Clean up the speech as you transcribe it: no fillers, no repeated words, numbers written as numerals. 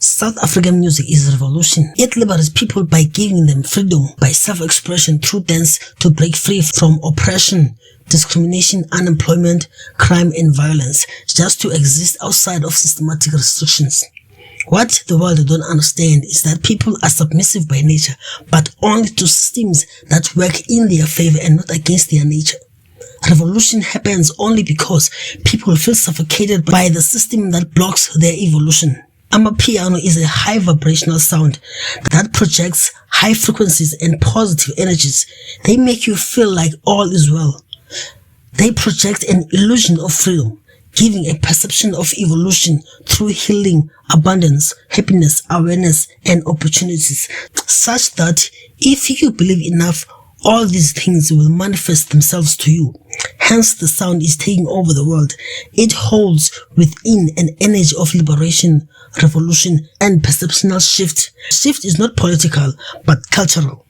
South African music is a revolution. It liberates people by giving them freedom by self-expression through dance to break free from oppression, discrimination, unemployment, crime and violence, just to exist outside of systematic restrictions. What the world don't understand is that people are submissive by nature, but only to systems that work in their favor and not against their nature. Revolution happens only because people feel suffocated by the system that blocks their evolution. Amapiano is a high vibrational sound that projects high frequencies and positive energies. They make you feel like all is well. They project an illusion of freedom, giving a perception of evolution through healing, abundance, happiness, awareness, and opportunities, such that if you believe enough, all these things will manifest themselves to you. Hence, the sound is taking over the world. It holds within an energy of liberation, revolution, and perceptual shift. Shift is not political, but cultural.